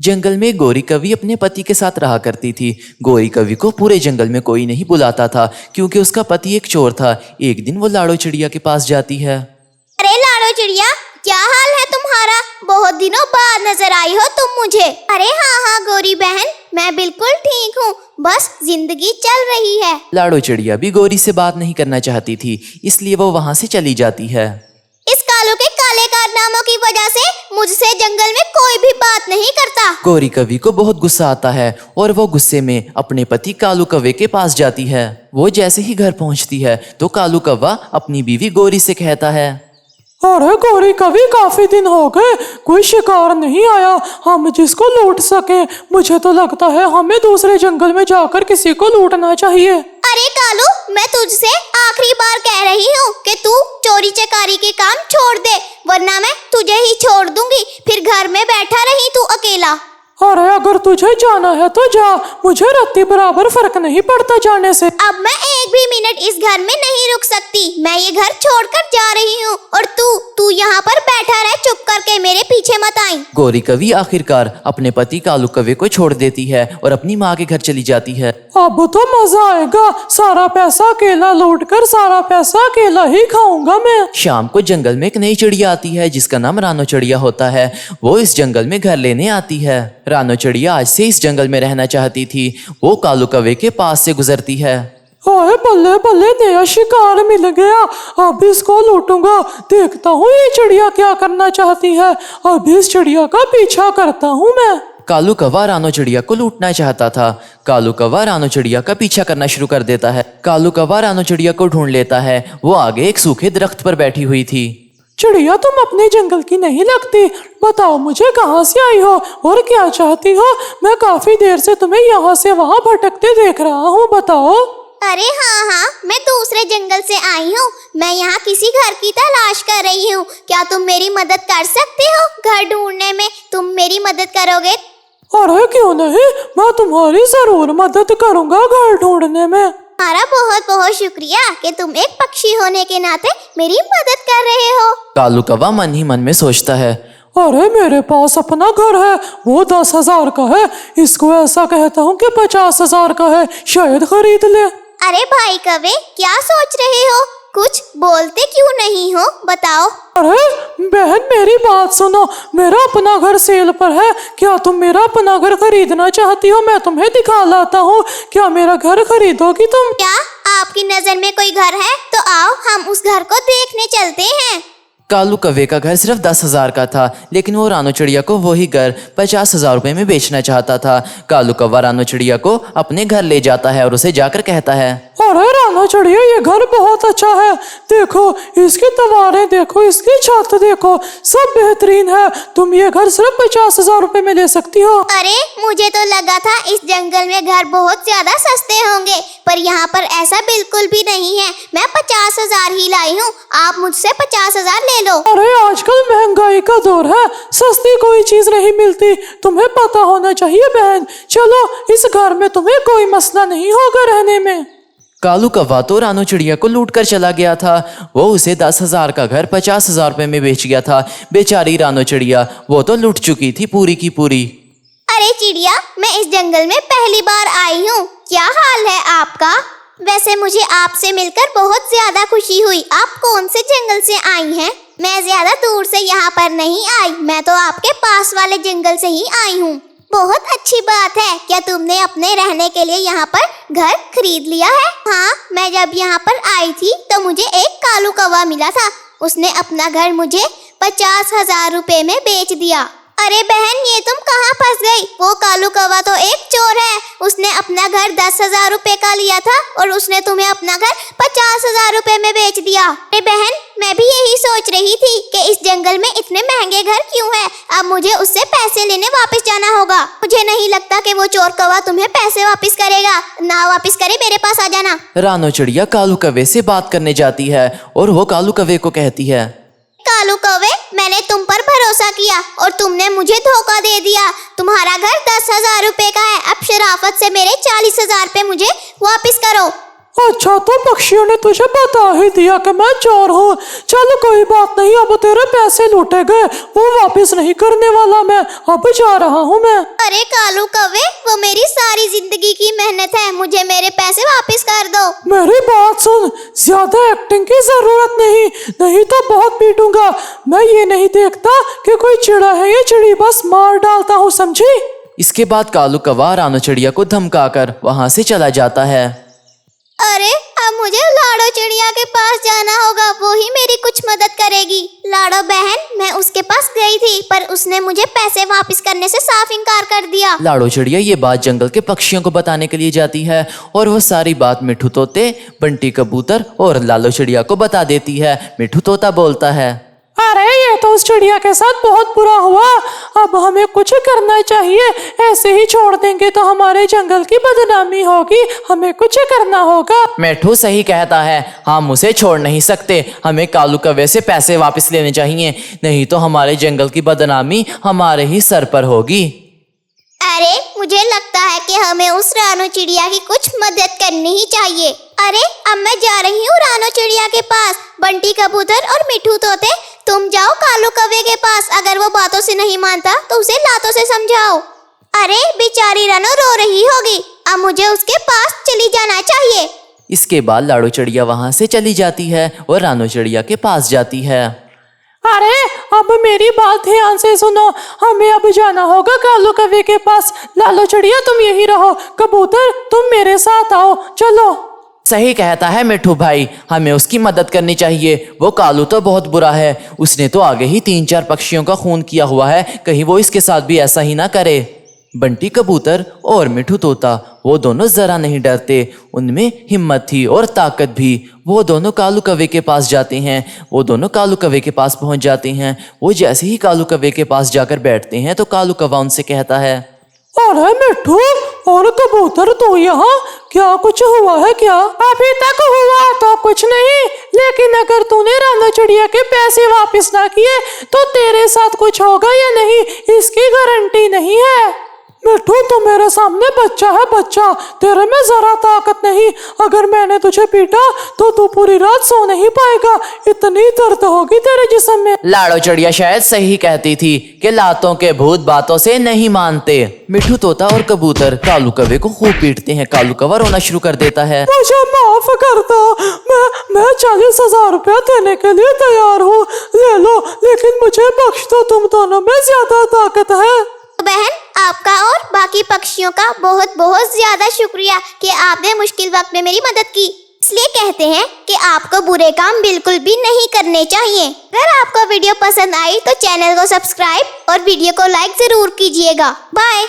जंगल में गौरी कवि अपने पति के साथ रहा करती थी। गौरी कवि को पूरे जंगल में कोई नहीं बुलाता था क्योंकि उसका पति एक चोर था। एक दिन वो लाड़ो चिड़िया के पास जाती है। अरे लाड़ो चिड़िया, क्या हाल है तुम्हारा? बहुत दिनों बाद नजर आई हो तुम मुझे। अरे हाँ गौरी बहन, मैं बिल्कुल ठीक हूँ, बस जिंदगी चल रही है। लाड़ो चिड़िया भी गौरी से बात नहीं करना चाहती थी, इसलिए वो वहाँ से चली जाती है। इस कालू के काले कारनामों की वजह से मुझसे जंगल में कोई भी बात नहीं करता। गौरी कवि को बहुत गुस्सा आता है और वो गुस्से में अपने पति कालू कव्वे के पास जाती है। वो जैसे ही घर पहुंचती है तो कालू कव्वा अपनी बीवी गौरी से कहता है, अरे गौरी कवि, काफी दिन हो गए कोई शिकार नहीं आया हम जिसको लूट सके। मुझे तो लगता है हमें दूसरे जंगल में जाकर किसी को लूटना चाहिए। अरे कालू, मैं तुझसे आखिरी बार कह रही हूँ कि तू चोरी चकारी के काम छोड़ दे, वरना मैं तुझे ही छोड़ दूंगी। फिर घर में बैठा रही तू अकेला। अरे अगर तुझे जाना है तो जा, मुझे रत्ती बराबर फर्क नहीं पड़ता जाने से। अब मैं एक भी मिनट इस घर में नहीं रुक सकती, मैं ये घर छोड़कर जा रही हूँ। और तू यहाँ पर बैठा रह चुप करके, मेरे पीछे मत आई। गौरी कवि आखिरकार अपने पति कालू कव्वे को छोड़ देती है और अपनी माँ के घर चली जाती है। अब तो मजा आएगा, सारा पैसा अकेला लूट कर सारा पैसा अकेला ही खाऊंगा मैं। शाम को जंगल में एक नई चिड़िया आती है जिसका नाम रानो चिड़िया होता है। वो इस जंगल में घर लेने आती है। रानो चिड़िया आज से इस जंगल में रहना चाहती थी। वो कालू कव्वे के पास से गुजरती है। ओए बल्ले बल्ले, नया शिकार मिल गया, अब इसको लूटूंगा। देखता हूँ ये चिड़िया क्या करना चाहती है, अब इस चिड़िया का पीछा करता हूँ मैं। कालू कव्वा रानो चिड़िया को लूटना चाहता था। कालू कव्वा रानो चिड़िया का पीछा करना शुरू कर देता है। कालू कव्वा रानो चिड़िया को ढूंढ लेता है। वो आगे एक सूखे दरख्त पर बैठी हुई थी। चिड़िया, तुम अपने जंगल की नहीं लगती, बताओ मुझे कहाँ से आई हो और क्या चाहती हो? मैं काफी देर से तुम्हें यहाँ से वहाँ भटकते देख रहा हूँ, बताओ। अरे हाँ, मैं दूसरे जंगल से आई हूँ। मैं यहाँ किसी घर की तलाश कर रही हूँ। क्या तुम मेरी मदद कर सकते हो घर ढूंढने में? तुम मेरी मदद करोगे? अरे क्यों नहीं, मैं तुम्हारी जरूर मदद करूँगा घर ढूंढने में। तुम्हारा बहुत बहुत शुक्रिया कि तुम एक पक्षी होने के नाते मेरी मदद कर रहे हो। कालू कव्वा मन ही मन में सोचता है, अरे मेरे पास अपना घर है, वो 10,000 का है। इसको ऐसा कहता हूँ कि 50,000 का है, शायद खरीद ले। अरे भाई कव्वे, क्या सोच रहे हो? कुछ बोलते क्यों नहीं हो, बताओ। अरे बहन, मेरी बात सुनो, मेरा अपना घर सेल पर है। क्या तुम मेरा अपना घर खरीदना चाहती हो? मैं तुम्हें दिखा लाता हूँ, क्या मेरा घर खरीदोगी तुम? क्या आपकी नजर में कोई घर है? तो आओ हम उस घर को देखने चलते हैं। कालू कव्वे का घर सिर्फ 10,000 का था, लेकिन वो रानो चिड़िया को वही घर 50,000 रुपए में बेचना चाहता था। कालू कव्वा रानो चिड़िया को अपने घर ले जाता है और उसे जाकर कहता है, अरे रानो चिड़िया, ये घर बहुत अच्छा है। देखो इसकी दीवारें देखो, इसकी छत देखो, सब बेहतरीन है। तुम ये घर सिर्फ 50,000 रुपए में ले सकती हो। अरे मुझे तो लगा था इस जंगल में घर बहुत ज्यादा सस्ते होंगे, पर यहाँ पर ऐसा बिल्कुल भी नहीं है। मैं 50,000 ही लाई हूँ, आप मुझसे 50,000 ले लो। अरे आजकल महंगाई का दौर है, सस्ती कोई चीज नहीं मिलती, तुम्हें पता होना चाहिए बहन। चलो, इस घर में तुम्हें कोई मसला नहीं होगा रहने में। कालू कव्वा तो रानो चिड़िया को लूट कर चला गया था। वो उसे 10,000 का घर 50,000 रुपए में बेच गया था। बेचारी रानो चिड़िया, वो तो लूट चुकी थी पूरी की पूरी। अरे चिड़िया, मैं इस जंगल में पहली बार आई हूँ, क्या हाल है आपका? वैसे मुझे आपसे मिलकर बहुत ज्यादा खुशी हुई। आप कौन से जंगल से आई हैं? मैं ज्यादा दूर से यहाँ पर नहीं आई, मैं तो आपके पास वाले जंगल से ही आई हूँ। बहुत अच्छी बात है। क्या तुमने अपने रहने के लिए यहाँ पर घर खरीद लिया है? हाँ, मैं जब यहाँ पर आई थी तो मुझे एक कालू कौवा मिला था। उसने अपना घर मुझे 50,000 रुपए में बेच दिया। अरे बहन, ये तुम कहाँ फंस गई? वो कालू कौवा तो एक चोर है। उसने अपना घर 10,000 रुपए का लिया था और उसने तुम्हें अपना घर 50,000 रुपए में बेच दिया। अरे बहन, मैं भी यही सोच रही थी कि इस जंगल में इतने महंगे घर क्यों हैं। अब मुझे उससे पैसे लेने वापस जाना होगा। मुझे नहीं लगता कि वो चोर कौवा तुम्हें पैसे वापस करेगा। ना वापस करे, मेरे पास आ जाना। रानो चिड़िया कालू कव्वे से बात करने जाती है और वो कालू कव्वे को कहती है, कालू कौवे, मैंने तुम पर भरोसा किया और तुमने मुझे धोखा दे दिया। तुम्हारा घर 10,000 रुपए का है। अब शराफत से मेरे 40,000 रुपए मुझे वापस करो। अच्छा, तो पक्षियों ने तुझे बता ही दिया कि मैं चोर हूँ। चल कोई बात नहीं, अब तेरे पैसे लूटे गए, वो वापस नहीं करने वाला मैं। अब जा रहा हूँ मैं। अरे कालू कौवे, वो मेरी सारी जिंदगी की मेहनत है, मुझे मेरे पैसे वापस कर दो। मेरी बात सुन, ज्यादा एक्टिंग की जरूरत नहीं, नहीं तो बहुत पीटूंगा। मैं ये नहीं देखता कि कोई चिड़ा है या चिड़ी, बस मार डालता हूँ, समझी? इसके बाद कालू कौवा रानो चिड़िया को धमकाकर वहां से चला जाता है। अरे अब मुझे लाडो चिड़िया के पास जाना होगा, वो ही मेरी कुछ मदद करेगी। लाडो बहन, मैं उसके पास गई थी पर उसने मुझे पैसे वापस करने से साफ इनकार कर दिया। लाडो चिड़िया ये बात जंगल के पक्षियों को बताने के लिए जाती है और वो सारी बात मिठू तोते, बंटी कबूतर और लालो चिड़िया को बता देती है। मिठू तोता बोलता है, अरे ये तो उस चिड़िया के साथ बहुत बुरा हुआ, अब हमें कुछ करना चाहिए। ऐसे ही छोड़ देंगे तो हमारे जंगल की बदनामी होगी, हमें कुछ करना होगा। मिठू सही कहता है, हम उसे छोड़ नहीं सकते, हमें कालू कौवे से पैसे वापस लेने चाहिए, नहीं तो हमारे जंगल की बदनामी हमारे ही सर पर होगी। अरे मुझे लगता है कि हमें उस रानो चिड़िया की कुछ मदद करनी ही चाहिए। अरे अब मैं जा रही हूँ रानो चिड़िया के पास। बंटी कबूतर और मिठू तोते, तुम जाओ कालू कौवे के पास, अगर वो बातों से नहीं मानता तो उसे लातों से समझाओ। अरे बेचारी रानो रो रही होगी, अब मुझे उसके पास चली जाना चाहिए। इसके बाद लाडो चिड़िया वहां से चली जाती है और रानो चिड़िया के पास जाती है। अरे अब मेरी बात ध्यान से सुनो, हमें अब जाना होगा कालू कौवे के पास। लालो चिड़िया तुम यही रहो, कबूतर तुम मेरे साथ आओ, चलो। सही कहता है मिठू भाई, हमें उसकी मदद करनी चाहिए। वो कालू तो बहुत बुरा है, उसने तो आगे ही 3-4 पक्षियों का खून किया हुआ है, कहीं वो इसके साथ भी ऐसा ही ना करे। बंटी कबूतर और मिठू तोता वो दोनों जरा नहीं डरते, उनमें हिम्मत थी और ताकत भी। वो दोनों कालू कौवे के पास जाते हैं। वो दोनों कालू कौवे के पास पहुंच जाते हैं। वो जैसे ही कालू कौवे के पास जाकर बैठते हैं तो कालू कौवा उनसे कहता है, अरे मिठू और कबूतर तो यहाँ, क्या कुछ हुआ है क्या? अभी तक हुआ तो कुछ नहीं, लेकिन अगर तूने रानो चिड़िया के पैसे वापस ना किए तो तेरे साथ कुछ होगा या नहीं, इसकी गारंटी नहीं है। मिठू तू मेरे सामने बच्चा है, बच्चा, तेरे में जरा ताकत नहीं। अगर मैंने तुझे पीटा तो तू पूरी रात सो नहीं पाएगा, इतनी दर्द होगी तेरे जिस्म में। लाडो चिड़िया शायद सही कहती थी कि लातों के भूत बातों से नहीं मानते। मिठू तोता और कबूतर कालू कौवे को खूब पीटते हैं। कालू कौवा रोना शुरू कर देता है, मुझे माफ कर दो, मैं 40,000 रुपया देने के लिए तैयार हूँ, ले लो, लेकिन मुझे बख्श दो, तुम दोनों में ज्यादा ताकत है। बहन, आपका और बाकी पक्षियों का बहुत बहुत ज्यादा शुक्रिया कि आपने मुश्किल वक्त में मेरी मदद की। इसलिए कहते हैं कि आपको बुरे काम बिल्कुल भी नहीं करने चाहिए। अगर आपको वीडियो पसंद आई तो चैनल को सब्सक्राइब और वीडियो को लाइक जरूर कीजिएगा। बाय।